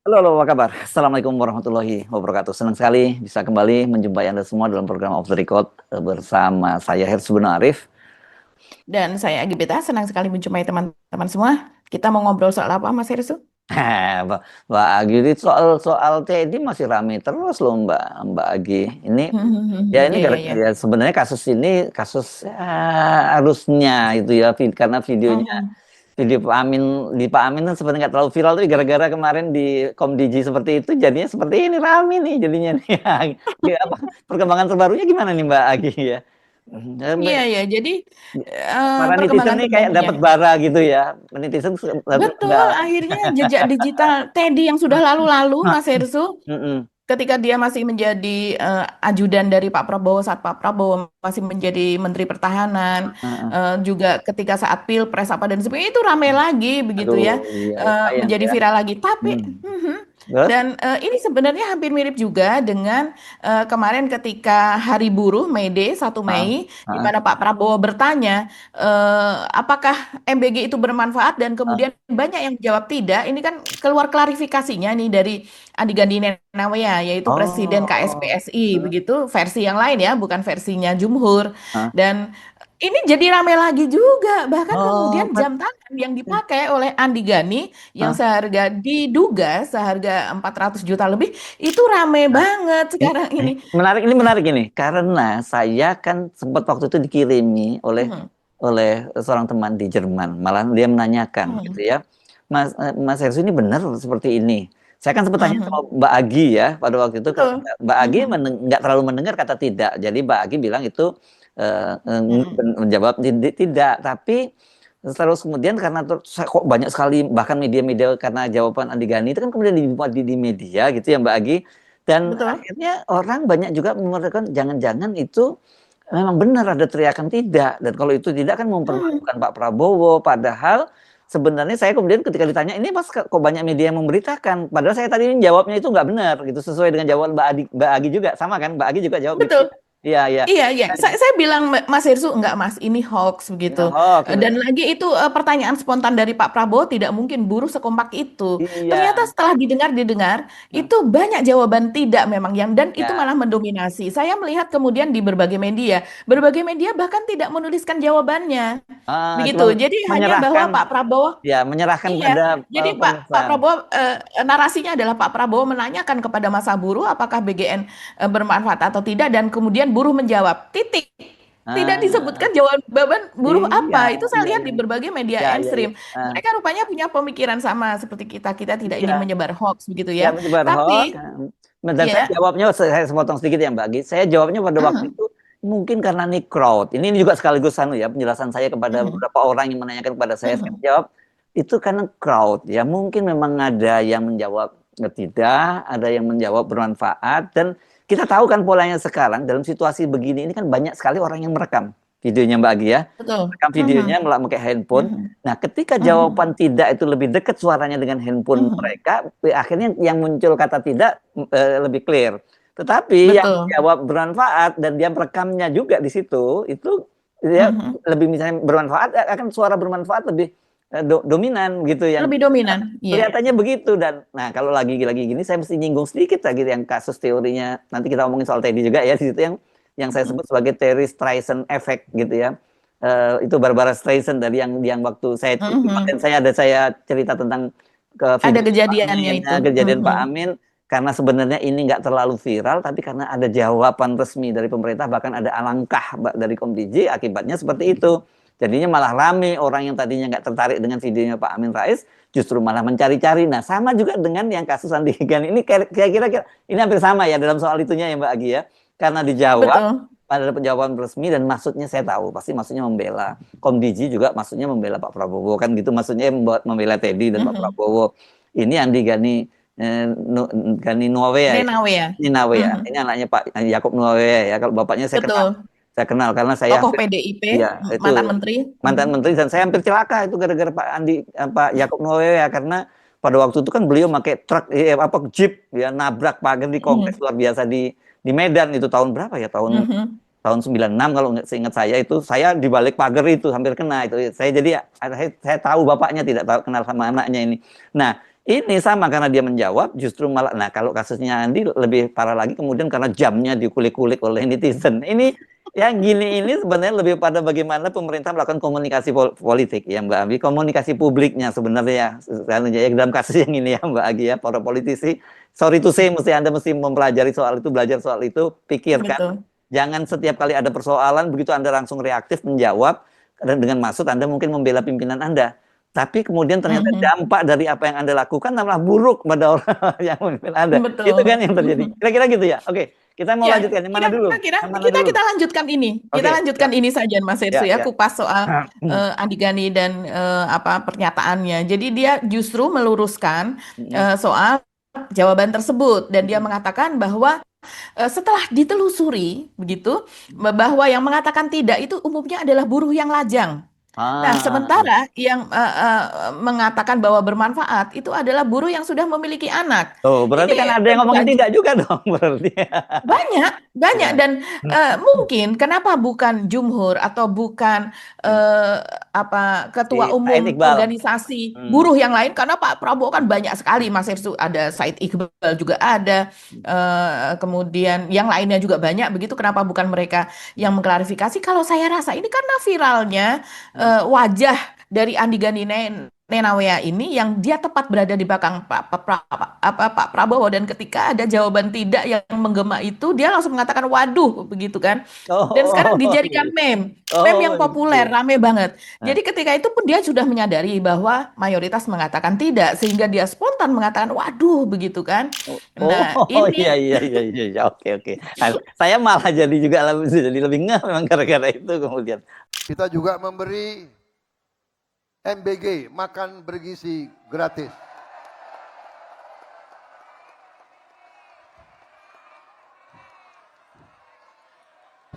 Halo, halo, apa kabar? Assalamualaikum warahmatullahi wabarakatuh. Senang sekali bisa kembali menjumpai Anda semua dalam program Off the Record bersama saya Hersubun Arif. Dan saya Agibeta, senang sekali menjumpai teman-teman semua. Kita mau ngobrol soal apa, Mas Hersу? Mbak Agi, ini soal Teddy masih rame terus loh Mbak Agi. Ini ya ini Iya, iya, iya. ya sebenarnya kasus ini kasus harusnya itu ya karena videonya Mhm. video Pak Amin di Pak Amin kan sebenarnya nggak terlalu viral tapi gara-gara kemarin di Komdiji seperti itu jadinya seperti ini rame nih jadinya nih. Ya, apa perkembangan terbarunya gimana nih Mbak Agi ya? Iya, iya. Jadi Para netizen perkembangan nih kayak terbarunya. dapat bara gitu ya. Netizen Betul, nggak. akhirnya jejak digital Teddy yang sudah lalu-lalu, Mas Herssu, Mm-mm. ketika dia masih menjadi ajudan dari Pak Prabowo saat Pak Prabowo masih menjadi Menteri Pertahanan, Heeh. juga ketika saat Pilpres apa dan sebagainya itu ramai lagi begitu Aduh, ya, iya sayang menjadi ya. viral lagi. Tapi Hmm. mhm. Terus? Dan ini sebenarnya hampir mirip juga dengan kemarin ketika Hari Buruh May Day 1 Ah, Mei, di ah, mana Pak Prabowo bertanya apakah MBG itu bermanfaat dan ah. kemudian banyak yang jawab tidak. Ini kan keluar klarifikasinya nih dari Andi Gani Nenawea, yaitu Presiden Oh, KSPSI, terus? begitu versi yang lain ya, bukan versinya Jumhur. Ah. Dan ini jadi rame lagi juga, bahkan Oh, kemudian jam tangan yang dipakai oleh Andi Gani yang ah. seharga diduga seharga 400 juta lebih itu rame Nah, banget ini, sekarang ini. menarik ini karena saya kan sempat waktu itu dikirimi oleh Mhm, oleh seorang teman di Jerman, malah dia menanyakan gitu mhm, ya, Mas Hersu ini benar seperti ini. Saya kan sempat tanya sama mhm. Mbak Agi ya pada waktu itu, Betul. Mbak Agi Mhm, nggak terlalu mendengar kata tidak, jadi Mbak Agi bilang itu mhm, menjawab tidak, tapi terus kemudian karena kok banyak sekali bahkan media-media karena jawaban Andi Gani itu kan kemudian dimuat di media gitu ya Mbak Agi, dan betul. akhirnya orang banyak juga mengatakan jangan-jangan itu memang benar ada teriakan tidak, dan kalau itu tidak kan Mhm. mempermalukan Pak Prabowo, padahal sebenarnya saya kemudian ketika ditanya ini mas kok banyak media yang memberitakan, padahal saya tadi jawabnya itu nggak benar gitu sesuai dengan jawaban Mbak Agi juga sama kan, Mbak Agi juga jawab gitu Betul. ya. Iya, iya. Iya, iya. Saya bilang Mas Herssu, enggak Mas, ini hoax begitu. Ya, hoax gitu. Dan lagi itu pertanyaan spontan dari Pak Prabowo tidak mungkin buruh sekompak itu. Ternyata Iya. setelah didengar, Nah, itu banyak jawaban tidak memang yang dan itu ya. malah mendominasi. Saya melihat kemudian di berbagai media bahkan tidak menuliskan jawabannya. Begitu. Cuma Jadi hanya bahwa menyerahkan, Pak Prabowo. ya menyerahkan Iya, pada jadi Pak pemirsa. Prabowo narasinya adalah Pak Prabowo menanyakan kepada masa buruh apakah BGN bermanfaat atau tidak dan kemudian buruh menjawab titik. Tidak disebutkan Ah, jawaban buruh iya, apa. Itu saya iya, lihat iya, di berbagai media iya, iya, iya. mainstream. Ah, Mereka rupanya punya pemikiran sama seperti kita. Kita tidak ingin iya, menyebar hoax begitu ya ya. menyebar hoax. Tapi Dan saya ya, jawabnya, saya sepotong sedikit ya Mbak Gi. Saya jawabnya pada waktu itu mungkin karena nih crowd. Ini juga sekaligus ya penjelasan saya kepada beberapa orang yang menanyakan kepada saya jawab itu karena crowd ya. Mungkin memang ada yang menjawab tidak, ada yang menjawab bermanfaat, dan kita tahu kan polanya sekarang dalam situasi begini ini kan banyak sekali orang yang merekam videonya Mbak Agi ya. betul. Rekam videonya memakai handphone. Nah, ketika jawaban tidak itu lebih dekat suaranya dengan handphone mereka, akhirnya yang muncul kata tidak lebih clear. Tetapi yang Betul. jawab bermanfaat dan dia merekamnya juga di situ, itu dia Mhm. lebih misalnya bermanfaat, akan suara bermanfaat lebih dominan gitu yang Lebih dominan. Iya. kelihatannya begitu. Dan nah kalau lagi gini saya mesti nyinggung sedikit lagi yang kasus teorinya, nanti kita ngomongin soal Teddy juga ya, di situ yang saya sebut sebagai teori Streisand effect gitu ya. Itu Barbara Streisand dari yang waktu saya kemarin Mhm. saya cerita tentang ke Ada video Pak kejadiannya Amin, itu. kejadian Pak Mhm. Amin, karena sebenarnya ini nggak terlalu viral, tapi karena ada jawaban resmi dari pemerintah, bahkan ada alangkah dari Komdiji, akibatnya seperti itu. Jadinya malah rame orang yang tadinya nggak tertarik dengan videonya Pak Amin Rais, justru malah mencari-cari. Nah, sama juga dengan yang kasus Andi Gani ini, kira-kira ini hampir sama ya dalam soal itunya ya Mbak Agi ya. Karena dijawab Betul. pada penjawaban resmi, dan maksudnya saya tahu pasti maksudnya membela. Komdiji juga maksudnya membela Pak Prabowo kan gitu, maksudnya membela Teddy dan Pak Mhm. Prabowo. Ini Andi Gani Gani Nuawea ya. Nenawe ya. Ini Nawea. Ini Mhm. anaknya Pak Yakub Nuawea ya. Kalau bapaknya saya kenal. Betul. Saya kenal karena saya Tokoh hampir, PDIP, ya itu mantan menteri. mantan Mhm. menteri, dan saya hampir celaka itu gara-gara Pak Andi, Pak Yakub Noe ya, karena pada waktu itu kan beliau pakai truk apa jeep ya, nabrak pagar di kongres Mhm. luar biasa di Medan. Itu tahun berapa ya, tahun Mhm. tahun 96 kalau nggak seingat saya, itu saya di balik pagar itu hampir kena itu saya. Jadi saya tahu bapaknya, tidak tahu kenal sama anaknya ini. Nah, Ini sama karena dia menjawab justru malah, nah kalau kasusnya Andi lebih parah lagi kemudian karena jamnya dikulik-kulik oleh netizen. Ini yang gini ini sebenarnya lebih pada bagaimana pemerintah melakukan komunikasi politik ya Mbak Abi, komunikasi publiknya sebenarnya ya, dalam kasus yang ini ya Mbak Agi ya, para politisi, sorry to say, Anda mesti mempelajari soal itu, belajar soal itu, pikirkan. Betul. Jangan setiap kali ada persoalan begitu Anda langsung reaktif menjawab dan dengan maksud Anda mungkin membela pimpinan Anda. Tapi kemudian ternyata dampak dari apa yang Anda lakukan malah buruk pada orang yang memimpin Anda. Betul. Itu kan yang terjadi. Kira-kira gitu ya. Oke, kita mau lanjutkan. Yang mana dulu? Kita lanjutkan ini. Kita lanjutkan ini saja Mas Ersu ya, kupas soal Andi Gani dan pernyataannya. Jadi dia justru meluruskan soal jawaban tersebut dan dia mengatakan bahwa setelah ditelusuri begitu bahwa yang mengatakan tidak itu umumnya adalah buruh yang lajang. Nah, sementara yang mengatakan bahwa bermanfaat itu adalah buruh yang sudah memiliki anak. Oh, berarti Ini kan ada yang ngomongin tidak juga dong, berarti. Banyak dan mungkin kenapa bukan jumhur atau bukan ketua umum organisasi buruh yang lain, karena Pak Prabowo kan banyak sekali, Mas Ersu, ada Said Iqbal juga ada, kemudian yang lainnya juga banyak begitu, kenapa bukan mereka yang mengklarifikasi? Kalau saya rasa ini karena viralnya wajah dari Andi Gani Nenawea ini yang dia tepat berada di belakang Pak Prabowo, dan ketika ada jawaban tidak yang menggema itu dia langsung mengatakan waduh begitu kan, dan sekarang dijadikan meme yang populer, rame banget. Jadi ketika itu pun dia sudah menyadari bahwa mayoritas mengatakan tidak, sehingga dia spontan mengatakan waduh begitu kan. Nah, ini oke. Nah, saya malah jadi lebih ngeh memang gara-gara itu kemudian. Kita juga memberi MBG, makan bergizi gratis.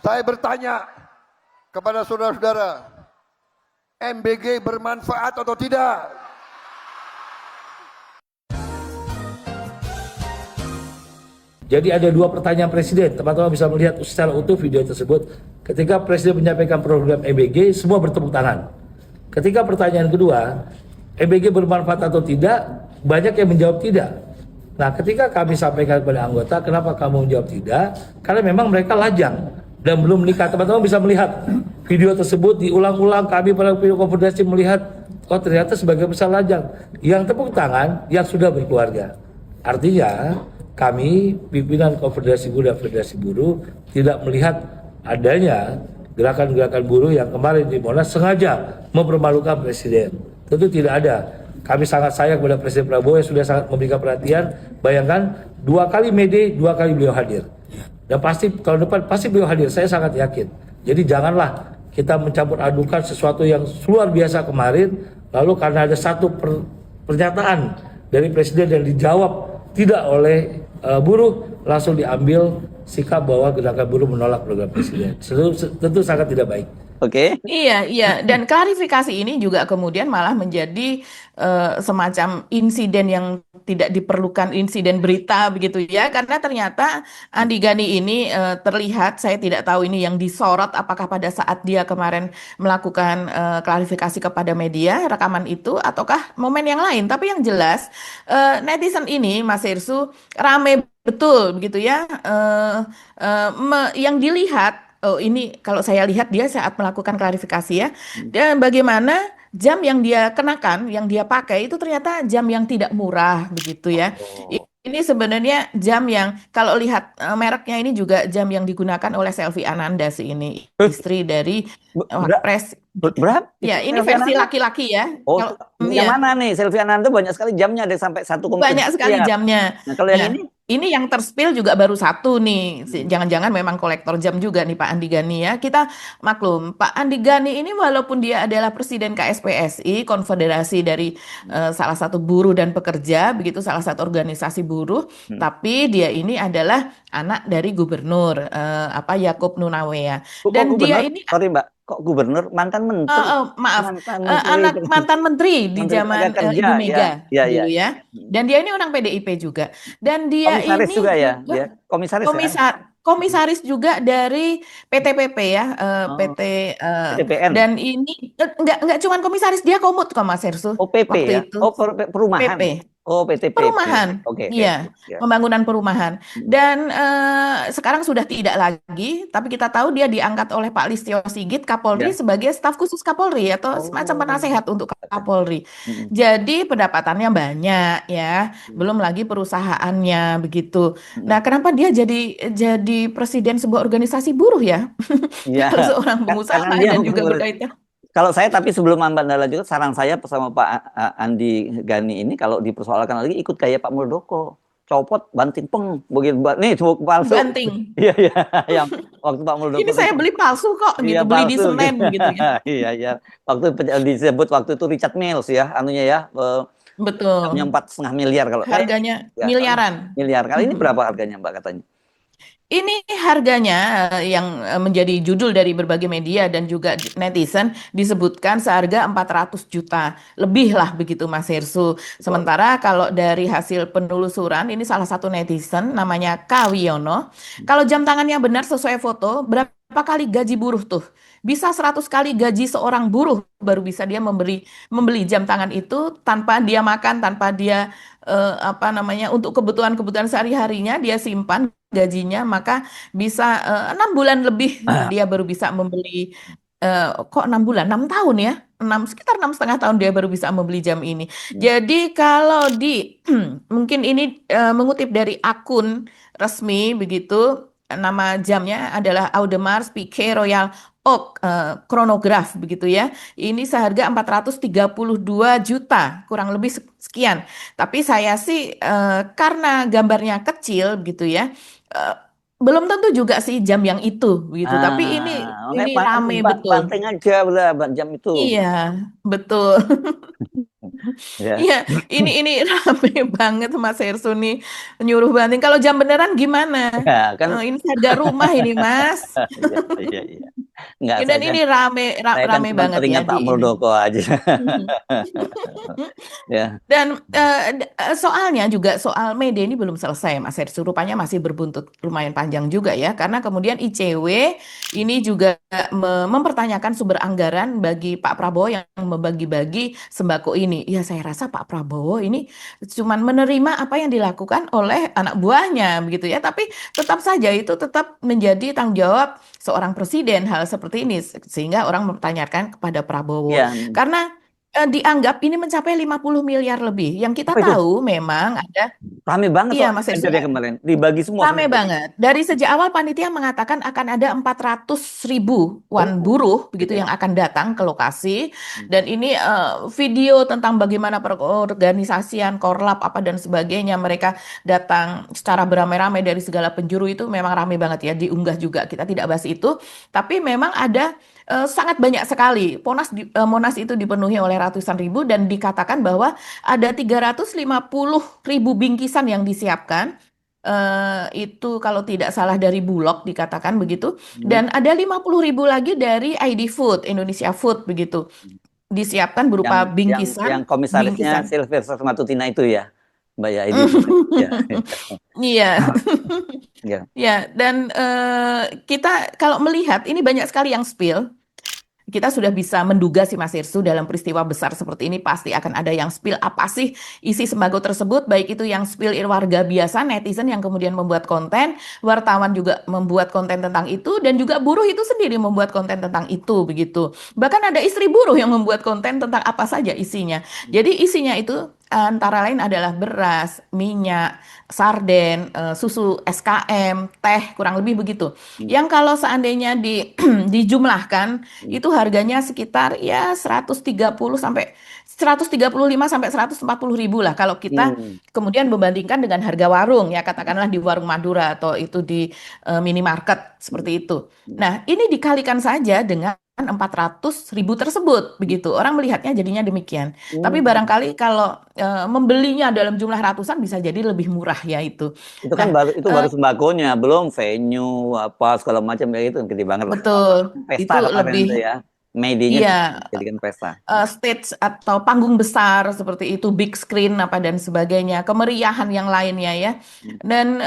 Saya bertanya kepada saudara-saudara, MBG bermanfaat atau tidak? Jadi ada dua pertanyaan Presiden, teman-teman bisa melihat secara utuh video tersebut. Ketika Presiden menyampaikan program MBG, semua bertepuk tangan. Ketika pertanyaan kedua, MBG bermanfaat atau tidak, banyak yang menjawab tidak. Nah, ketika kami sampaikan kepada anggota, kenapa kamu menjawab tidak? Karena memang mereka lajang dan belum menikah. Teman-teman bisa melihat video tersebut diulang-ulang, kami pada video konfederasi melihat, oh ternyata sebagian besar lajang. Yang tepuk tangan, yang sudah berkeluarga. Artinya, kami, pimpinan Konfederasi Buruh dan Federasi Buruh, tidak melihat adanya gerakan-gerakan buruh yang kemarin di Monas sengaja mempermalukan Presiden. Tentu tidak ada. Kami sangat sayang kepada Presiden Prabowo yang sudah sangat memberikan perhatian. Bayangkan, 2 kali Mede, 2 kali beliau hadir. Dan pasti tahun depan pasti beliau hadir, saya sangat yakin. Jadi janganlah kita mencampur adukan sesuatu yang luar biasa kemarin, lalu karena ada satu pernyataan dari Presiden yang dijawab tidak oleh buruh, langsung diambil sikap bahwa gerakan buruh menolak program Presiden. Tentu sangat tidak baik. Oke. Iya. Dan klarifikasi ini juga kemudian malah menjadi semacam insiden yang tidak diperlukan, insiden berita begitu ya. Karena ternyata Andi Gani ini terlihat, saya tidak tahu ini yang disorot apakah pada saat dia kemarin melakukan klarifikasi kepada media, rekaman itu, ataukah momen yang lain. Tapi yang jelas netizen ini, Mas Irsu, rame betul begitu ya. Yang dilihat, oh ini kalau saya lihat dia saat melakukan klarifikasi ya, dan bagaimana jam yang dia kenakan, yang dia pakai itu ternyata jam yang tidak murah begitu ya. Ini sebenarnya jam yang kalau lihat mereknya ini juga jam yang digunakan oleh Selvi Ananda ini, istri dari Wapres. Berapa? Ya, ini versi laki-laki ya. Oh, yang mana nih? Selvi Ananda banyak sekali jamnya, ada sampai 1,7 banyak sekali jamnya. Nah, kalau yang ini yang terspill juga baru satu nih. Jangan-jangan memang kolektor jam juga nih Pak Andi Gani ya. Kita maklum, Pak Andi Gani ini walaupun dia adalah Presiden KSPSI, konfederasi dari salah satu buruh dan pekerja, begitu salah satu organisasi buruh, tapi dia ini adalah anak dari gubernur Yaakob Nunawea. Dan dia ini sorry Mbak, kok gubernur, mantan menteri? Mantan menteri di zaman Ibu Mega dulu ya. Dan dia ini orang PDIP juga. Dan dia komisaris ini juga ya, dia komisaris komisaris juga dari PTPP ya, PT PTPN. Dan ini enggak cuma komisaris, dia komut kok Mas Ersu. PP waktu ya. itu. Perumahan. PP. Oh, PTPP. Perumahan, Oke, oke. iya, Ya. pembangunan perumahan. Mm. Dan sekarang sudah tidak lagi, tapi kita tahu dia diangkat oleh Pak Listio Sigit, Kapolri, Ya. sebagai staf khusus Kapolri atau semacam Oh. penasehat untuk Kapolri. Mm-mm. Jadi pendapatannya banyak ya, Mm. belum lagi perusahaannya begitu. Mm-mm. Nah, kenapa dia jadi presiden sebuah organisasi buruh ya? Ya, Kalau seorang pengusaha karena dia dan juga berkaitan. kalau saya tapi sebelum Mbak Anda lanjut, saran saya sama Pak Andi Gani ini kalau dipersoalkan lagi ikut kayak Pak Muldoko. Copot, banting, peng, begitu. Nih, cuma palsu. Banting. Iya, iya. Yang waktu Pak Muldoko. Ini saya beli palsu kok, Iya, gitu. Beli di palsu. Senen, gitu ya. Iya, iya. Waktu disebut waktu itu Richard Mills ya, anunya ya. Betul. 4,5 miliar kalau Harganya ya, miliaran. miliar. Kali ini berapa harganya Mbak katanya? Ini harganya yang menjadi judul dari berbagai media dan juga netizen disebutkan seharga 400 juta. Lebih lah begitu Mas Hersu. Sementara kalau dari hasil penelusuran, ini salah satu netizen namanya Kawiono. Kalau jam tangannya benar sesuai foto, berapa kali gaji buruh tuh? Bisa 100 kali gaji seorang buruh baru bisa dia membeli jam tangan itu tanpa dia makan, tanpa dia untuk kebutuhan-kebutuhan sehari-harinya dia simpan gajinya, maka bisa 6 bulan lebih dia baru bisa membeli. Kok 6 bulan? 6 tahun ya? Sekitar 6,5 tahun dia baru bisa membeli jam ini. Jadi kalau mungkin ini mengutip dari akun resmi begitu, nama jamnya adalah Audemars Piguet Royal Oak Chronograph begitu ya. Ini seharga 432 juta, kurang lebih sekian. Tapi saya sih karena gambarnya kecil gitu ya, belum tentu juga sih jam yang itu begitu. Tapi ini rame betul. Banting aja udah jam itu. Iya, betul. Ya. Iya, ini rame banget Mas Hersu nih nyuruh banting. Kalau jam beneran gimana? Ya, kan Ini harga rumah ini Mas. iya, iya. Enggak, Dan ini rame saya kan cuma banget ya teringat Pak di ini. Muldoko aja. Ya. Dan soalnya juga soal Mede ini belum selesai, Mas Hersu. Rupanya masih berbuntut lumayan panjang juga ya, karena kemudian ICW ini juga mempertanyakan sumber anggaran bagi Pak Prabowo yang membagi-bagi sembako ini. Ya, saya rasa Pak Prabowo ini cuman menerima apa yang dilakukan oleh anak buahnya, begitu ya. Tapi tetap saja itu tetap menjadi tanggung jawab seorang presiden hal seperti ini, sehingga orang mempertanyakan kepada Prabowo. Ya. Karena dianggap ini mencapai 50 miliar lebih. Yang kita tahu memang ada. Rame banget Iya, Mas Hersu. kemarin. Dibagi semua. Rame banget. Dari sejak awal panitia mengatakan akan ada 400.000-an buruh begitu yang akan datang ke lokasi. Dan ini video tentang bagaimana perorganisasian, korlap apa dan sebagainya. Mereka datang secara beramai-ramai dari segala penjuru, itu memang rame banget ya. Diunggah juga. Kita tidak bahas itu. Tapi memang ada sangat banyak sekali. Monas itu dipenuhi oleh ratusan ribu dan dikatakan bahwa ada 350.000 bingkisan yang disiapkan. Itu kalau tidak salah dari Bulog dikatakan begitu. Dan ada 50.000 lagi dari ID Food, Indonesia Food begitu. Disiapkan berupa bingkisan. Yang komisarisnya Sylvester Matutina itu ya, Mbak ya, ID Food. Iya. Ya, dan kita kalau melihat ini banyak sekali yang spill. Kita sudah bisa menduga sih Mas Hersu, dalam peristiwa besar seperti ini pasti akan ada yang spill apa sih isi sembako tersebut, baik itu yang spill warga biasa, netizen yang kemudian membuat konten, wartawan juga membuat konten tentang itu, dan juga buruh itu sendiri membuat konten tentang itu begitu. Bahkan ada istri buruh yang membuat konten tentang apa saja isinya. Jadi isinya itu antara lain adalah beras, minyak, sarden, susu SKM, teh, kurang lebih begitu. Yang kalau seandainya dijumlahkan itu harganya sekitar ya 135 sampai 140 ribu lah kalau kita kemudian membandingkan dengan harga warung ya, katakanlah di warung Madura atau itu di minimarket seperti itu. Nah, ini dikalikan saja dengan 400.000 tersebut begitu. Orang melihatnya jadinya demikian. Tapi barangkali kalau membelinya dalam jumlah ratusan bisa jadi lebih murah ya itu. Itu kan baru sembakonya, belum venue apa segala macam ya, itu gede banget. Betul. Pesta itu lebih itu ya. Medianya iya, jadikan pesta. Stage atau panggung besar seperti itu, big screen apa dan sebagainya, kemeriahan yang lainnya ya. Dan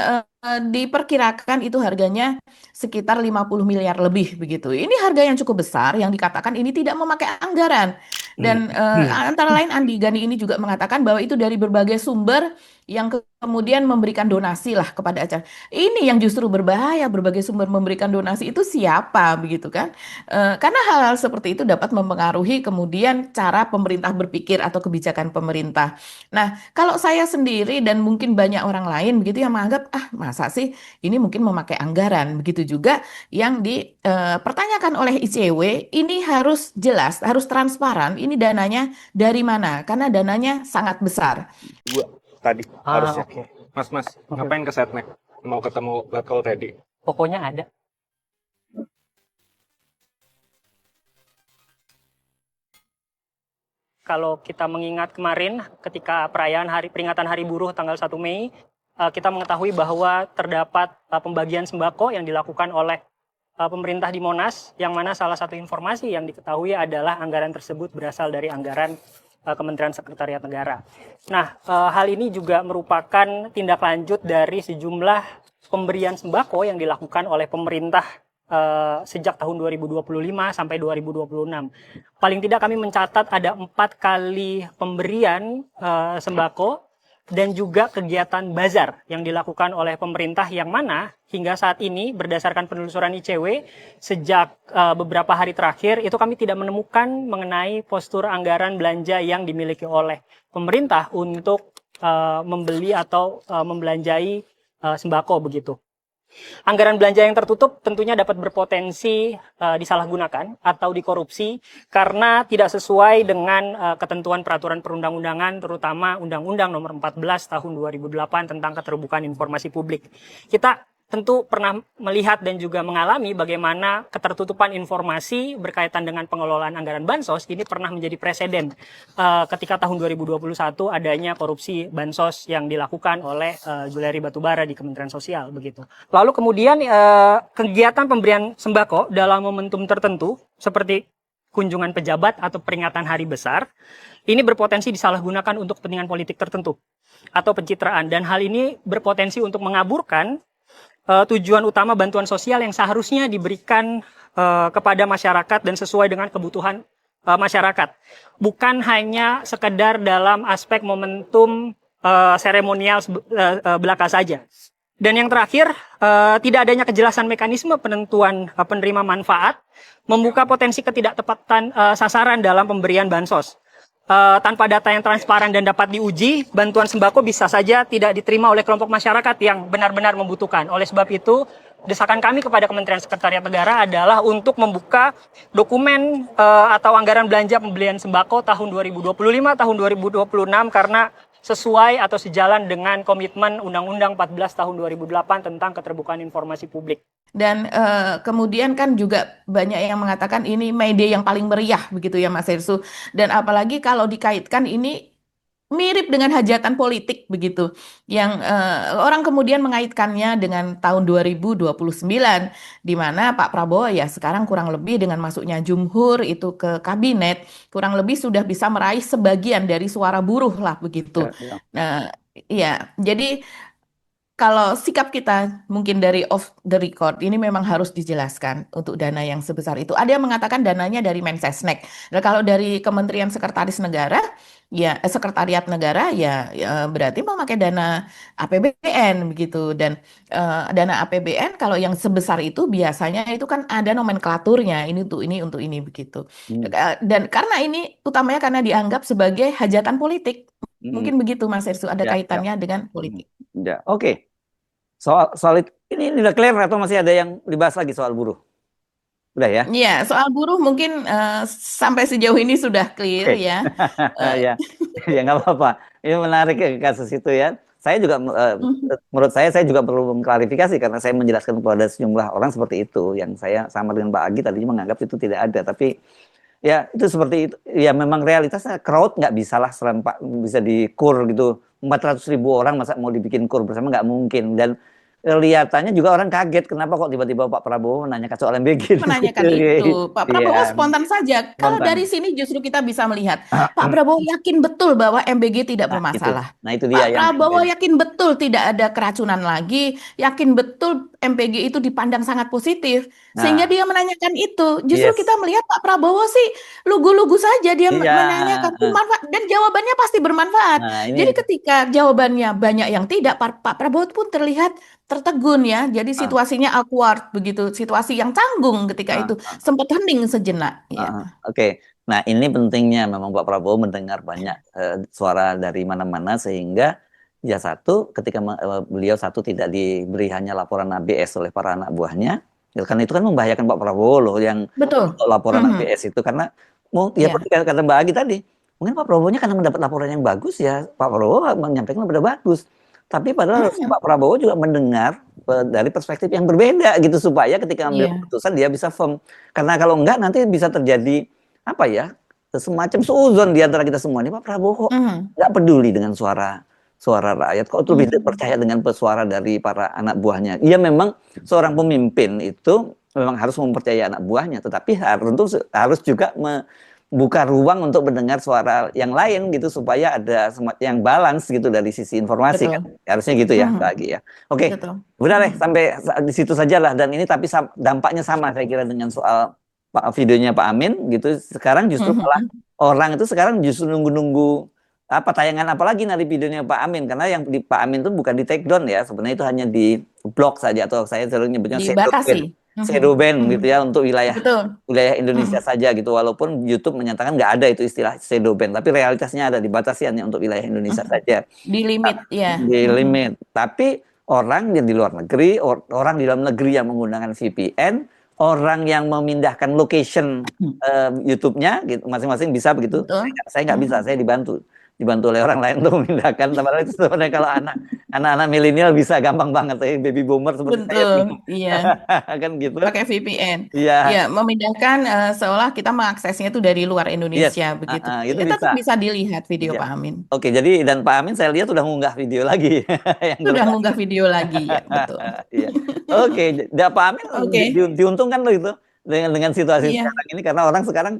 diperkirakan itu harganya sekitar 50 miliar lebih begitu. Ini harga yang cukup besar yang dikatakan ini tidak memakai anggaran. Dan antara lain Andi Gani ini juga mengatakan bahwa itu dari berbagai sumber yang kemudian memberikan donasi lah kepada acara. Ini yang justru berbahaya, berbagai sumber memberikan donasi itu siapa begitu kan? Karena hal-hal seperti itu dapat mempengaruhi kemudian cara pemerintah berpikir atau kebijakan pemerintah. Nah, kalau saya sendiri dan mungkin banyak orang lain begitu yang menganggap masa sih ini mungkin memakai anggaran, begitu juga yang dipertanyakan oleh ICW ini harus jelas, harus transparan. Ini dananya dari mana? Karena dananya sangat besar. Gua tadi harusnya. Oke. Mas, ngapain ke Setnek? Mau ketemu Letkol Teddy? Pokoknya ada. Kalau kita mengingat kemarin ketika perayaan peringatan Hari Buruh tanggal 1 Mei, kita mengetahui bahwa terdapat pembagian sembako yang dilakukan oleh pemerintah di Monas, yang mana salah satu informasi yang diketahui adalah anggaran tersebut berasal dari anggaran Kementerian Sekretariat Negara. Nah, hal ini juga merupakan tindak lanjut dari sejumlah pemberian sembako yang dilakukan oleh pemerintah sejak tahun 2025 sampai 2026. Paling tidak kami mencatat ada 4 kali pemberian sembako dan juga kegiatan bazar yang dilakukan oleh pemerintah, yang mana hingga saat ini berdasarkan penelusuran ICW sejak beberapa hari terakhir itu kami tidak menemukan mengenai postur anggaran belanja yang dimiliki oleh pemerintah untuk membeli atau membelanjai sembako begitu. Anggaran belanja yang tertutup tentunya dapat berpotensi disalahgunakan atau dikorupsi karena tidak sesuai dengan ketentuan peraturan perundang-undangan, terutama Undang-Undang Nomor 14 Tahun 2008 tentang Keterbukaan Informasi Publik. Kita tentu pernah melihat dan juga mengalami bagaimana ketertutupan informasi berkaitan dengan pengelolaan anggaran bansos ini pernah menjadi preseden ketika tahun 2021 adanya korupsi bansos yang dilakukan oleh Juliari Batubara di Kementerian Sosial begitu. Lalu kemudian kegiatan pemberian sembako dalam momentum tertentu seperti kunjungan pejabat atau peringatan hari besar ini berpotensi disalahgunakan untuk kepentingan politik tertentu atau pencitraan, dan hal ini berpotensi untuk mengaburkan tujuan utama bantuan sosial yang seharusnya diberikan kepada masyarakat dan sesuai dengan kebutuhan masyarakat. Bukan hanya sekedar dalam aspek momentum seremonial belaka saja. Dan yang terakhir, tidak adanya kejelasan mekanisme penentuan penerima manfaat membuka potensi ketidaktepatan sasaran dalam pemberian bansos. Tanpa data yang transparan dan dapat diuji, bantuan sembako bisa saja tidak diterima oleh kelompok masyarakat yang benar-benar membutuhkan. Oleh sebab itu, desakan kami kepada Kementerian Sekretariat Negara adalah untuk membuka dokumen atau anggaran belanja pembelian sembako tahun 2025, tahun 2026, karena sesuai atau sejalan dengan komitmen Undang-Undang 14 tahun 2008 tentang keterbukaan informasi publik. Dan kemudian kan juga banyak yang mengatakan ini May Day yang paling meriah begitu ya Mas Hersu. Dan apalagi kalau dikaitkan ini mirip dengan hajatan politik begitu. Yang orang kemudian mengaitkannya dengan tahun 2029 di mana Pak Prabowo ya sekarang kurang lebih dengan masuknya Jumhur itu ke kabinet kurang lebih sudah bisa meraih sebagian dari suara buruh lah begitu. Nah, ya, jadi kalau sikap kita mungkin dari off the record ini memang harus dijelaskan untuk dana yang sebesar itu. Ada yang mengatakan dananya dari Mensesnek. Nah, kalau dari Kementerian Sekretaris Negara, ya Sekretariat Negara ya berarti memakai dana APBN begitu. Dan dana APBN kalau yang sebesar itu biasanya itu kan ada nomenklaturnya. Ini untuk ini begitu. Dan karena ini utamanya karena dianggap sebagai hajatan politik. Mungkin begitu Mas Hersu, ada kaitannya dengan politik. Ya, oke. Soal ini udah clear atau masih ada yang dibahas lagi soal buruh? Udah ya? Iya, soal buruh mungkin sampai sejauh ini sudah clear ya. Ya, ya nggak apa-apa. Ini menarik ya kasus itu ya. Saya juga menurut saya juga perlu mengklarifikasi karena saya menjelaskan kepada sejumlah orang seperti itu. Yang saya sama dengan Pak Agi tadinya menganggap itu tidak ada, tapi ya itu seperti itu. Ya memang realitasnya crowd nggak bisa lah serempak bisa dikur gitu. 400.000 orang masa mau dibikin kur bersama nggak mungkin. Dan kelihatannya juga orang kaget kenapa kok tiba-tiba Pak Prabowo menanyakan soal MBG. Menanyakan itu. Pak Prabowo spontan saja. Kalau dari sini justru kita bisa melihat Pak Prabowo yakin betul bahwa MBG tidak bermasalah. Nah itu dia Pak Prabowo yakin betul tidak ada keracunan lagi, yakin betul MPG itu dipandang sangat positif, sehingga Nah, dia menanyakan itu. Justru yes. kita melihat Pak Prabowo sih lugu-lugu saja dia Iya. menanyakan bermanfaat dan jawabannya pasti bermanfaat. Nah, Jadi ini. ketika jawabannya banyak yang tidak, Pak Prabowo pun terlihat tertegun ya. Jadi Ah, situasinya awkward begitu, situasi yang canggung ketika itu, ah, sempat hening sejenak. Ya, Oke. Nah, ini pentingnya memang Pak Prabowo mendengar banyak suara dari mana-mana sehingga ya satu ketika beliau satu tidak diberi hanya laporan ABS oleh para anak buahnya, ya, karena itu kan membahayakan Pak Prabowo loh yang betul. untuk laporan Mhm. ABS itu karena mau ya Ya. seperti kata Mbak Agi tadi, mungkin Pak Prabowo-nya karena mendapat laporan yang bagus ya Pak Prabowo menyampaikan pada bagus. Tapi padahal harusnya Mhm. Pak Prabowo juga mendengar dari perspektif yang berbeda gitu supaya ketika ambil Iya. keputusan dia bisa firm. Karena kalau enggak nanti bisa terjadi apa ya semacam suuzon di antara kita semua. Ini Pak Prabowo kok Mhm. nggak peduli dengan suara rakyat, kok lebih Mhm. percaya dengan suara dari para anak buahnya. Iya memang seorang pemimpin itu memang harus mempercayai anak buahnya, tetapi harus juga buka ruang untuk mendengar suara yang lain gitu supaya ada yang balance gitu dari sisi informasi kan. Betul. Harusnya gitu ya, Mhm. Mbak Agi ya. Oke, Betul. udah deh Mhm. sampai di situ saja lah dan ini tapi dampaknya sama saya kira dengan soal videonya Pak Amin gitu. Sekarang justru malah Mhm. orang itu sekarang justru nunggu-nunggu apa tayangan apa lagi dari videonya Pak Amin karena yang di Pak Amin itu bukan di take down ya, sebenarnya itu hanya di blok saja atau saya sering nyebutnya Dibatasi. shadow Mhm. ban Mhm. gitu ya untuk wilayah Betul. Indonesia Mhm. saja gitu walaupun YouTube menyatakan nggak ada itu istilah shadow ban tapi realitasnya ada dibatasi hanya untuk wilayah Indonesia Mhm. saja Di limit ya. di Mhm. limit tapi orang yang di luar negeri orang di dalam negeri yang menggunakan VPN orang yang memindahkan location YouTube-nya gitu masing-masing bisa begitu Betul. saya nggak bisa saya dibantu oleh orang lain untuk memindahkan padahal itu sebenarnya kalau anak-anak milenial bisa gampang banget baby boomer seperti saya Betul. Iya. kan gitu Pakai VPN. iya Ya, memindahkan seolah kita mengaksesnya itu dari luar yes Indonesia begitu. itu Tapi tetap bisa. bisa dilihat video Iya. Pak Amin. Oke, jadi dan Pak Amin saya lihat sudah mengunggah video lagi yang Sudah terbaru. ngunggah video lagi ya, betul. Iya. Oke, Pak Amin Oke. diuntungkan loh itu dengan situasi Iya. sekarang ini karena orang sekarang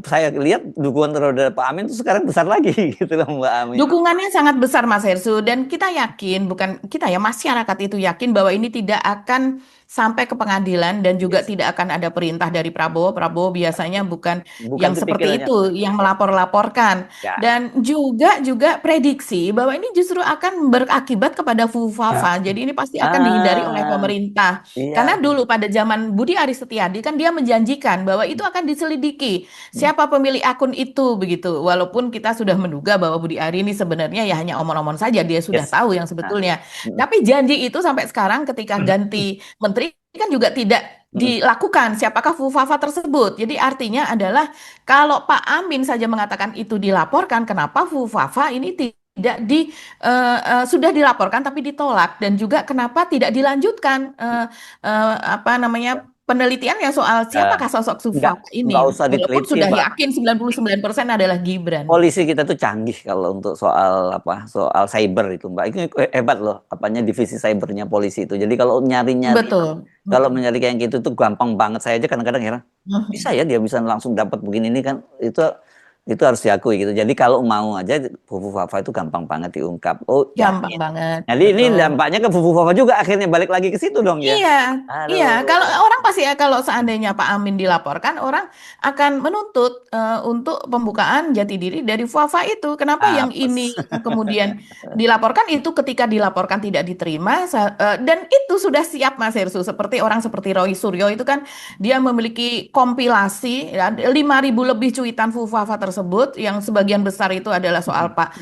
saya lihat dukungan terhadap Pak Amin itu sekarang besar lagi gitu loh Mbak Amin. Dukungannya sangat besar Mas Hersu dan kita yakin bukan kita ya masyarakat itu yakin bahwa ini tidak akan sampai ke pengadilan dan juga Yes. tidak akan ada perintah dari Prabowo. Prabowo biasanya bukan Bukan yang seperti pikirannya. itu yang melapor-laporkan Ya. dan juga prediksi bahwa ini justru akan berakibat kepada fufafa. Jadi ini pasti akan dihindari oleh Ah, pemerintah. iya. Karena dulu pada zaman Budi Aris Setiadi kan dia menjanjikan bahwa itu akan diselidiki siapa pemilik akun itu begitu. Walaupun kita sudah menduga bahwa Budi Ari ini sebenarnya ya hanya omong-omong saja, dia sudah Yes. tahu yang sebetulnya. Tapi janji itu sampai sekarang ketika ganti menteri kan juga tidak dilakukan siapakah fufafa tersebut. Jadi artinya adalah kalau Pak Amin saja mengatakan itu dilaporkan, kenapa fufafa ini tidak sudah dilaporkan tapi ditolak dan juga kenapa tidak dilanjutkan apa namanya penelitian ya soal siapakah sosok Nggak fufafa ini usah walaupun diteliti sudah Mbak. yakin 99% adalah Gibran. Polisi kita tuh canggih kalau untuk soal cyber itu Mbak. Itu hebat loh apanya divisi cybernya polisi itu. Jadi kalau nyari-nyari Betul. kalau mencari kayak gitu tuh gampang banget. Saya aja kadang-kadang heran. Bisa ya dia bisa langsung dapat begini ini kan itu harus diakui gitu. Jadi kalau mau aja Fufu Fafa itu gampang banget diungkap. Oh, Gampang ya. banget. Jadi ini Betul. dampaknya ke Fufu Fafa juga akhirnya balik lagi ke situ dong ya. Iya, Aduh. iya. Kalau orang pasti ya kalau seandainya Pak Amin dilaporkan, orang akan menuntut untuk pembukaan jati diri dari Fuafa itu. Kenapa yang Apes. ini kemudian dilaporkan itu ketika dilaporkan tidak diterima dan itu sudah siap Mas Hersu. Seperti orang seperti Roy Suryo itu kan dia memiliki kompilasi 5.000 lebih cuitan Fuafa tersebut yang sebagian besar itu adalah soal Pak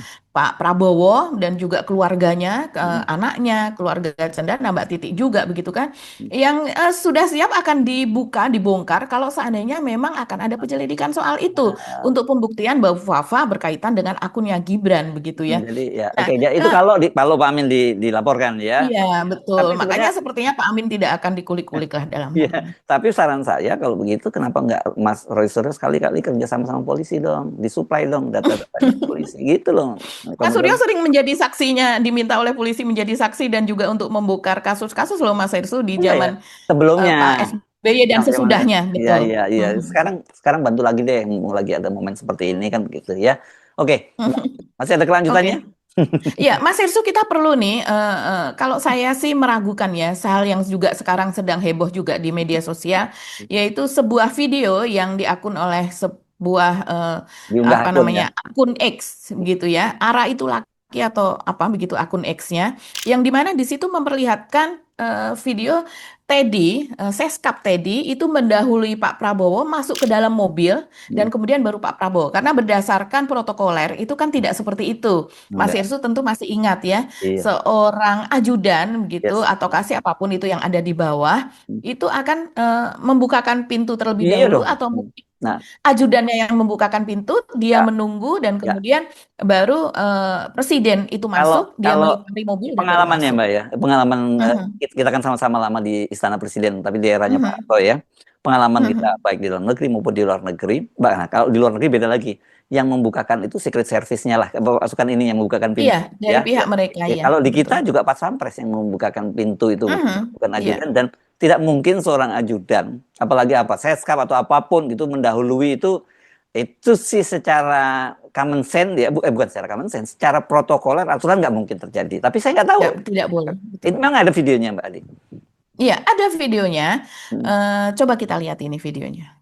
Prabowo dan juga keluarganya, anaknya, keluarga Cendana, Mbak Titi juga begitu kan, yang sudah siap akan dibongkar kalau seandainya memang akan ada penyelidikan soal itu untuk pembuktian bahwa Fafa berkaitan dengan akunnya Gibran begitu ya. Jadi ya Nah, oke ya, itu kalau Pak Amin dilaporkan ya. iya betul. Tapi Makanya sebenarnya sepertinya Pak Amin tidak akan dikulik-kulik lah dalam hal iya, ini. tapi saran saya kalau begitu kenapa nggak Mas Roy Suryo sekali-kali kerja sama polisi dong, disuplai dong data-datanya polisi gitu loh. Mas Suryo sering menjadi saksinya, diminta oleh polisi menjadi saksi dan juga untuk membongkar kasus-kasus loh Mas Hersu di Iya ya, zaman sebelumnya. Pak SBY dan sesudahnya, Iya, betul. iya. Sekarang bantu lagi deh, mumpung lagi ada momen seperti ini kan gitu ya. Oke, masih ada kelanjutannya? Ya, Mas Irsu, kita perlu nih, kalau saya sih meragukan ya, hal yang juga sekarang sedang heboh juga di media sosial, yaitu sebuah video yang diakun oleh sebuah Diunggah apa akun ya. namanya akun X gitu ya, Ara itu laki atau apa begitu akun X-nya, yang dimana di situ memperlihatkan video Teddy, Seskap Teddy itu mendahului Pak Prabowo masuk ke dalam mobil dan Hmm, kemudian baru Pak Prabowo, karena berdasarkan protokoler itu kan tidak seperti itu. Mas enggak. Irsu tentu masih ingat ya, Iya. seorang ajudan gitu Yes. atau kasih apapun itu yang ada di bawah Hmm. itu akan membukakan pintu terlebih Iya dahulu dong. atau Hmm. mungkin Nah, ajudannya yang membukakan pintu, dia ya, menunggu dan ya. kemudian baru presiden itu Kalau masuk, dia kalau melintasi mobil dan baru pengalaman ya masuk. Mbak ya, pengalaman Mhm, kita kan sama-sama lama di Istana Presiden, tapi di eranya Pak mhm, Harto ya. Pengalaman kita mhm. baik di dalam negeri maupun di luar negeri. Nah, kalau di luar negeri beda lagi. Yang membukakan itu Secret Service-nya lah, pasukan ini yang membukakan Iya, pintu dari ya. pihak mereka Ya, ya, kalau di betul. kita juga Pas Pampres yang membukakan pintu itu Mhm, bukan iya. ajudan dan tidak mungkin seorang ajudan, apalagi apa seskap atau apapun gitu mendahului itu sih secara common sense ya, bukan secara common sense, secara protokoler aturan nggak mungkin terjadi. Tapi saya nggak tahu, Tidak boleh, betul. itu memang ada videonya Mbak Adi. Iya, ada videonya. Hmm. Coba kita lihat ini videonya.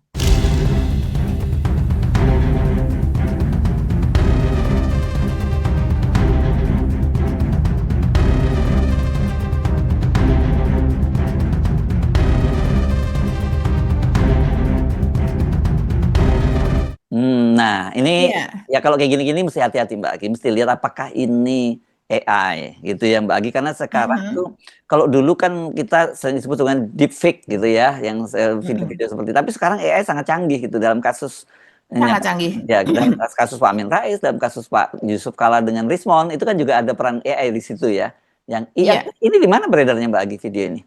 Nah, ini Iya. ya kalau kayak gini-gini mesti hati-hati Mbak Agi, mesti lihat apakah ini AI gitu ya Mbak Agi, karena sekarang Mhm, tuh kalau dulu kan kita sering disebut dengan deepfake gitu ya, yang mhm. video-video seperti itu. Tapi sekarang AI sangat canggih gitu dalam kasus Sangat canggih. ya dalam kasus Pak Amin Rais, dalam kasus Pak Yusuf Kala dengan Rismon itu kan juga ada peran AI di situ ya. Yang Iya. ini di mana beredarnya Mbak Agi video ini?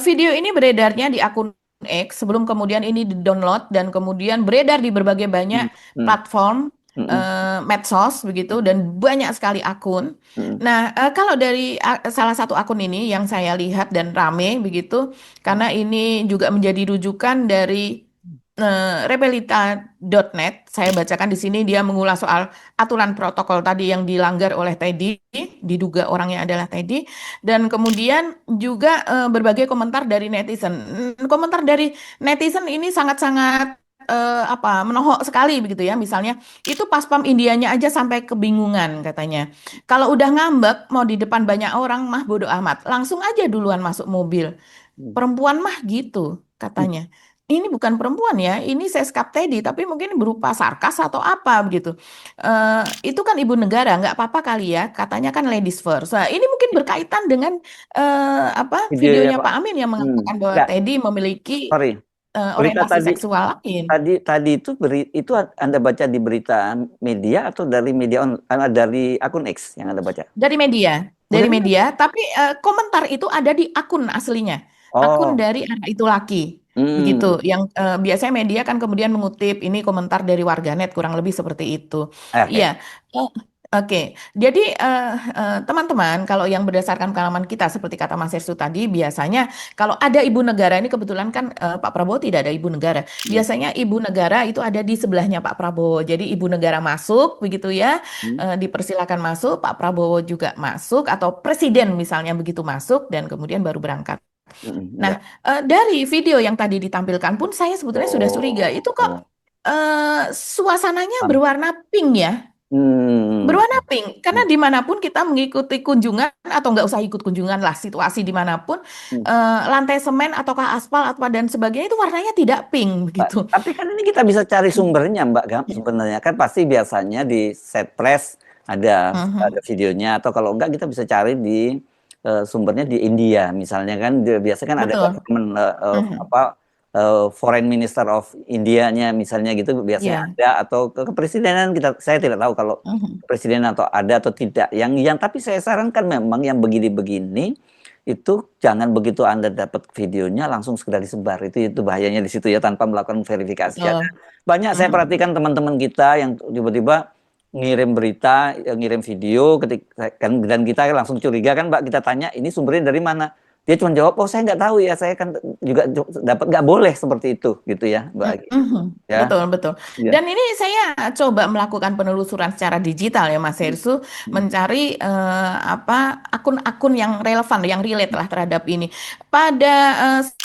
Video ini beredarnya di akun X sebelum kemudian ini di-download dan kemudian beredar di berbagai Hmm, banyak hmm, platform hmm, medsos begitu dan banyak sekali akun. hmm, Nah, kalau dari salah satu akun ini yang saya lihat dan rame begitu, karena ini juga menjadi rujukan dari rebelita.net. Saya bacakan di sini dia mengulas soal aturan protokol tadi yang dilanggar oleh Teddy, diduga orangnya adalah Teddy, dan kemudian juga berbagai komentar dari netizen. Komentar dari netizen ini sangat-sangat apa menohok sekali begitu ya. Misalnya itu paspam Indianya aja sampai kebingungan katanya. Kalau udah ngambek mau di depan banyak orang mah bodo amat, langsung aja duluan masuk mobil. hmm. Perempuan mah gitu katanya. Ini bukan perempuan ya, ini seskap Teddy, tapi mungkin berupa sarkas atau apa begitu. Itu kan ibu negara, nggak apa-apa kali ya, katanya kan ladies first. Nah, ini mungkin berkaitan dengan apa Video ya videonya Pak. Pak Amin yang mengatakan bahwa Enggak, Teddy memiliki sorry. Berita orientasi tadi seksual lain. tadi itu Anda baca di berita media atau dari dari akun X yang Anda baca? Dari media, Oh, dari dari mana? media, tapi komentar itu ada di akun aslinya, akun Oh, dari anak itu laki, hmm, begitu. Yang biasanya media kan kemudian mengutip ini komentar dari warganet kurang lebih seperti itu. oke. Iya, eh, oke. Jadi teman-teman, kalau yang berdasarkan pengalaman kita seperti kata Mas Hersu tadi, biasanya kalau ada ibu negara ini kebetulan kan Pak Prabowo tidak ada ibu negara. Ya. Biasanya ibu negara itu ada di sebelahnya Pak Prabowo. Jadi ibu negara masuk, begitu ya Hmm, dipersilakan masuk, Pak Prabowo juga masuk, atau presiden misalnya begitu masuk, dan kemudian baru berangkat. Nah, ya. dari video yang tadi ditampilkan pun saya sebetulnya sudah curiga, itu kok Oh, suasananya paham. berwarna pink ya? Hmm, Berwarna pink, karena hmm, dimanapun kita mengikuti kunjungan, atau nggak usah ikut kunjungan lah, situasi dimanapun, hmm. lantai semen ataukah aspal atau dan sebagainya itu warnanya tidak pink begitu. Tapi kan ini kita bisa cari sumbernya, Mbak Gam. Sebenarnya kan pasti biasanya di Setpress ada Mhm. videonya atau kalau enggak kita bisa cari di sumbernya di India misalnya kan biasanya kan ada Betul. government Mhm. Foreign Minister of India-nya misalnya gitu biasanya Iya. ada atau kepresidenan saya tidak tahu kalau Mhm. presiden atau ada atau tidak. Yang tapi saya sarankan memang yang begini-begini itu jangan begitu Anda dapat videonya langsung sekedar disebar. Itu bahayanya di situ ya tanpa melakukan verifikasi. Ada Betul. banyak saya Mhm. perhatikan teman-teman kita yang tiba-tiba ngirim berita, ngirim video dan kita langsung curiga kan Mbak, kita tanya ini sumbernya dari mana? Dia cuma jawab, oh saya nggak tahu ya, saya kan juga dapat nggak boleh seperti itu gitu ya Mbak Agi. Ya, Betul, betul. ya. Dan ini saya coba melakukan penelusuran secara digital ya Mas Hersu, mencari akun-akun yang relevan, yang relate lah terhadap ini. Pada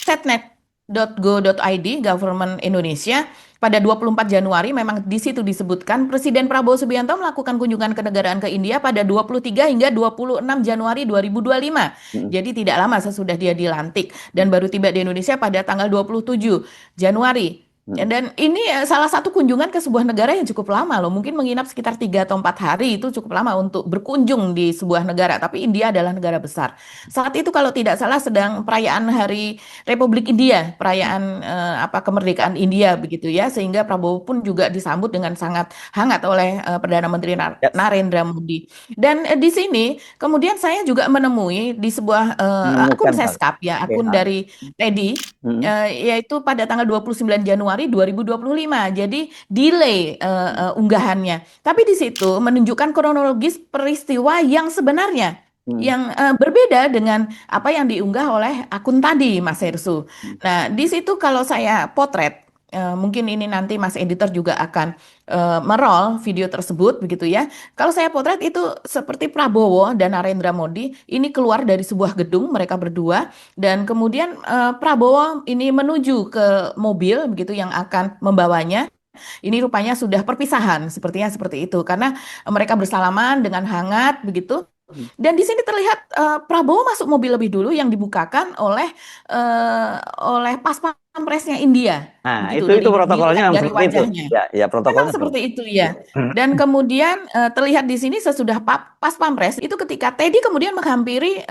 setnet.go.id, Government Indonesia, pada 24 Januari memang di situ disebutkan Presiden Prabowo Subianto melakukan kunjungan kenegaraan ke India pada 23 hingga 26 Januari 2025. Jadi tidak lama sesudah dia dilantik dan baru tiba di Indonesia pada tanggal 27 Januari. Dan ini salah satu kunjungan ke sebuah negara yang cukup lama loh. Mungkin menginap sekitar 3 atau 4 hari itu cukup lama untuk berkunjung di sebuah negara. Tapi India adalah negara besar. Saat itu kalau tidak salah sedang perayaan Hari Republik India, perayaan kemerdekaan India begitu ya. Sehingga Prabowo pun juga disambut dengan sangat hangat oleh Perdana Menteri Narendra Modi. Dan di sini kemudian saya juga menemui di sebuah akun Seskap ya, akun dari Teddy, yaitu pada tanggal 29 Januari 2025. Jadi delay unggahannya. Tapi di situ menunjukkan kronologis peristiwa yang sebenarnya yang berbeda dengan apa yang diunggah oleh akun tadi, Mas Hersu. Nah, di situ kalau saya potret, mungkin ini nanti Mas editor juga akan merol video tersebut begitu ya. Kalau saya potret itu seperti Prabowo dan Narendra Modi ini keluar dari sebuah gedung mereka berdua dan kemudian Prabowo ini menuju ke mobil begitu yang akan membawanya. Ini rupanya sudah perpisahan, sepertinya seperti itu karena mereka bersalaman dengan hangat begitu. Dan di sini terlihat Prabowo masuk mobil lebih dulu yang dibukakan oleh pas Pampresnya India. Nah, Begitu, itu protokolnya memang dari seperti itu. wajahnya. Ya, protokolnya Memang seperti itu ya. Dan kemudian terlihat di sini sesudah pas Pampres itu ketika Teddy kemudian menghampiri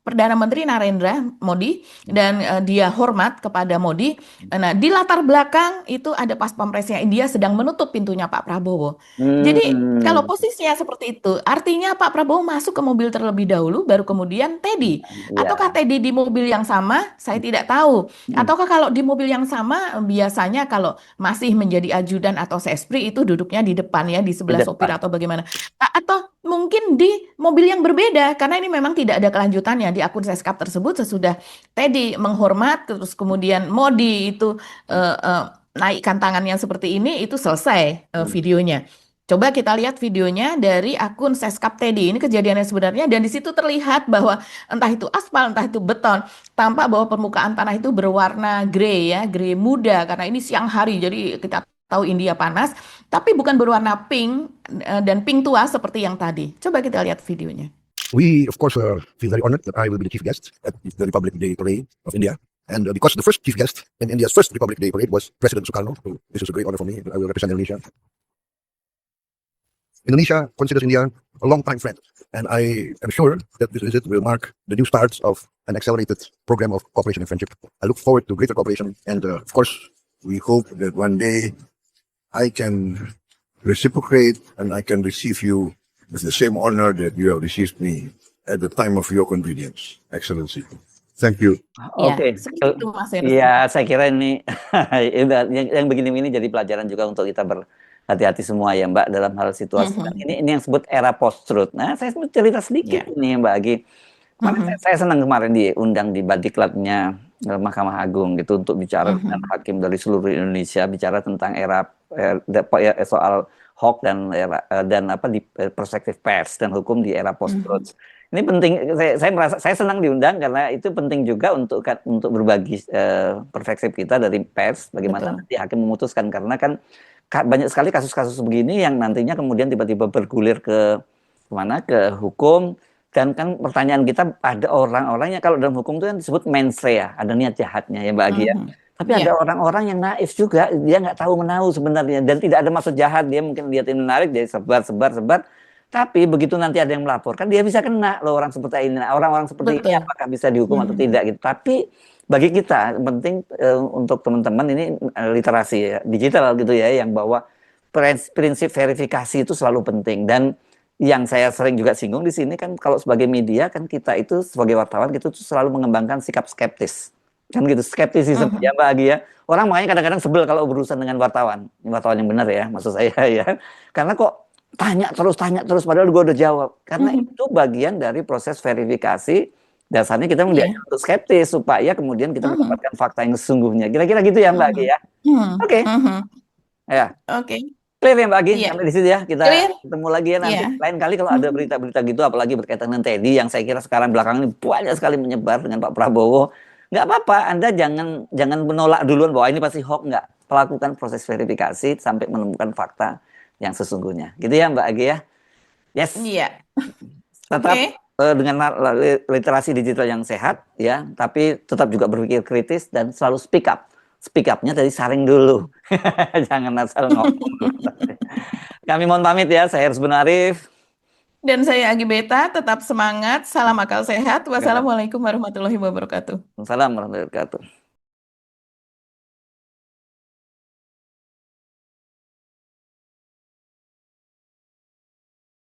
Perdana Menteri Narendra Modi dan dia hormat kepada Modi. Nah, di latar belakang itu ada pas Pampresnya India sedang menutup pintunya Pak Prabowo. Jadi kalau posisinya seperti itu, artinya Pak Prabowo masuk ke mobil terlebih dahulu, baru kemudian Teddy. Ataukah Teddy di mobil yang sama? Saya tidak tahu. Ataukah kalau di mobil yang sama, biasanya kalau masih menjadi ajudan atau sespri itu duduknya di depan ya, di sebelah sopir atau bagaimana. Atau mungkin di mobil yang berbeda, karena ini memang tidak ada kelanjutannya di akun Seskap tersebut sesudah Teddy menghormat, terus kemudian Modi itu naikkan tangannya seperti ini, itu selesai videonya. Coba kita lihat videonya dari akun Seskap Teddy. Ini kejadiannya sebenarnya dan di situ terlihat bahwa entah itu aspal, entah itu beton, tampak bahwa permukaan tanah itu berwarna grey ya, grey muda karena ini siang hari. Jadi kita tahu India panas, tapi bukan berwarna pink dan pink tua seperti yang tadi. Coba kita lihat videonya. We, of course, feel very honored that I will be the chief guest at the Republic Day Parade of India. And because the first chief guest in India's first Republic Day Parade was President Sukarno, so this is a great honor for me. I will represent Indonesia. Indonesia considers India a long-time friend, and I am sure that this visit will mark the new start of an accelerated program of cooperation and friendship. I look forward to greater cooperation, and of course, we hope that one day I can reciprocate and I can receive you with the same honor that you have received me at the time of your convenience, Excellency. Thank you. Oke, Segitu, Mas Heru. ya saya kira ini yang begini-begini jadi pelajaran juga untuk kita berhati-hati semua ya Mbak dalam hal situasi. Ini yang disebut era post-truth. Nah, saya cerita sedikit nih Mbak Agi. Saya senang kemarin diundang di Badiklatnya Mahkamah Agung gitu untuk bicara dengan hakim dari seluruh Indonesia, bicara tentang soal hoax dan apa di perspektif pers dan hukum di era post-truth. Ini penting. Saya merasa saya senang diundang karena itu penting juga untuk berbagi perspektif kita dari pers, bagaimana nanti hakim memutuskan karena kan banyak sekali kasus-kasus begini yang nantinya kemudian tiba-tiba bergulir ke hukum. Dan kan pertanyaan kita ada orang-orang yang kalau dalam hukum itu kan disebut mens rea, ada niat jahatnya ya Mbak Agi ya. Tapi ada orang-orang yang naif juga, dia nggak tahu menahu sebenarnya dan tidak ada maksud jahat, dia mungkin lihat ini menarik, dia sebar. Tapi begitu nanti ada yang melaporkan, dia bisa kena loh orang seperti ini. Orang-orang seperti ini apakah bisa dihukum atau tidak gitu. Tapi bagi kita penting untuk teman-teman ini literasi ya, digital gitu ya, yang bahwa prinsip verifikasi itu selalu penting. Dan yang saya sering juga singgung di sini kan kalau sebagai media kan kita itu sebagai wartawan kita tuh selalu mengembangkan sikap skeptis. Kan gitu, skeptisisme ya Mbak Agi ya. Orang makanya kadang-kadang sebel kalau berurusan dengan wartawan yang benar ya, maksud saya ya. Karena kok tanya terus padahal gue udah jawab. Karena itu bagian dari proses verifikasi dasarnya kita diajak untuk skeptis supaya kemudian kita mendapatkan fakta yang sesungguhnya. Kira-kira gitu ya Mbak Agi ya. Oke. Ya. Oke. Clear ya Mbak Agi, Iya. sampai di situ ya. Kita Clear. ketemu lagi ya nanti. Iya. Lain kali kalau ada berita-berita gitu, apalagi berkaitan dengan Teddy yang saya kira sekarang belakangan ini banyak sekali menyebar dengan Pak Prabowo. Nggak apa-apa, Anda jangan menolak duluan bahwa ini pasti hoax, nggak. Lakukan proses verifikasi sampai menemukan fakta yang sesungguhnya. Gitu ya Mbak Agi ya. Yes. Iya. Tetap Oke. dengan literasi digital yang sehat ya, tapi tetap juga berpikir kritis dan selalu speak up. Speak up-nya tadi saring dulu. Jangan asal ngomong. Kami mohon pamit ya, saya Hersbun Arif. Dan saya Agi Beta, tetap semangat, salam akal sehat. Wassalamualaikum warahmatullahi wabarakatuh. Assalamualaikum warahmatullahi wabarakatuh.